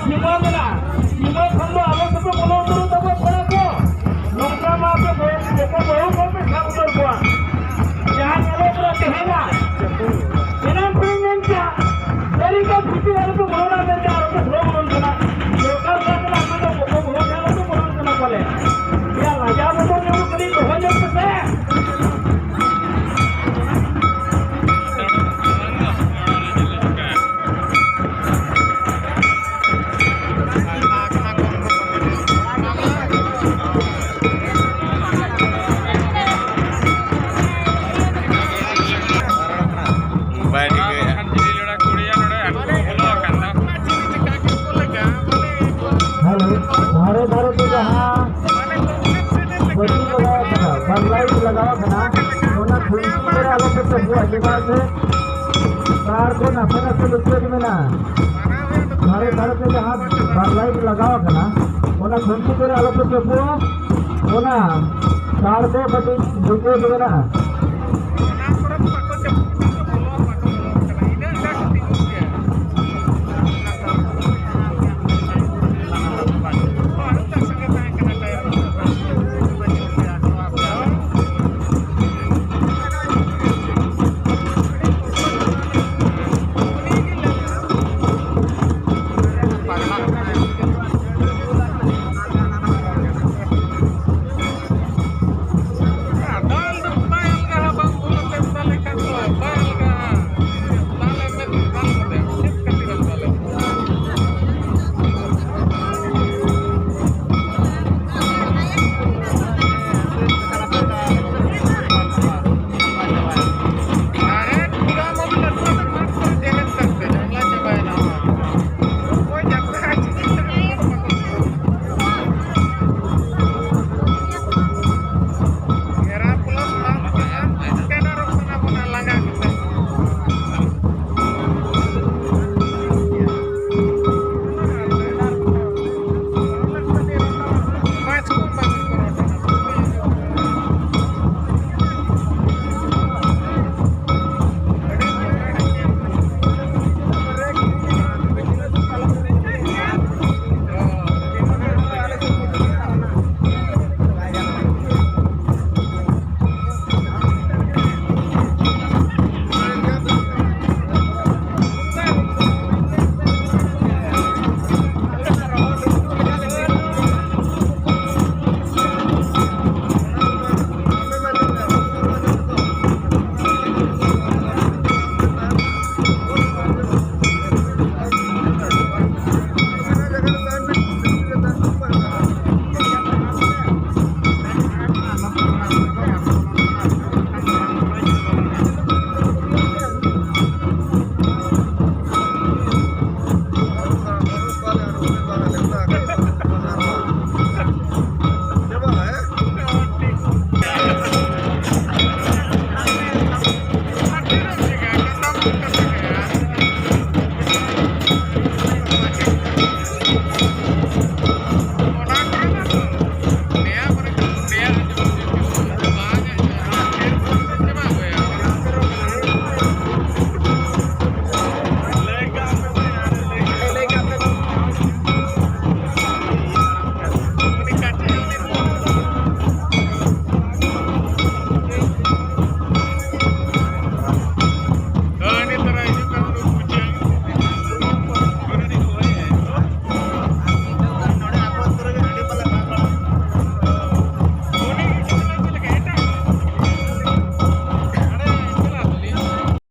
सीमा मेना सीमा खन दो आलो तो बोलो तो तब थोड़ा को नौका मा पे देखो बहु को पे सब उतर को यहां चलो तो कहेगा बिना प्रीमियम क्या तेरी का फिटी वाले तो बोलना दे जा तो लोग बोलना लोकल का ना तो बोलो जाओ तो बोलना बोले या राजा बोलो ने करी तो हो जाता है लगावा बना सोना खुली मेरा आलो पे तो हुआ के बाद कार को ना पता से लुटे में ना हमारे घर पे जहां लाइट लगावा बना सोना खुली मेरा आलो पे तो हुआ सोना कार को बड़ी लुटे में ना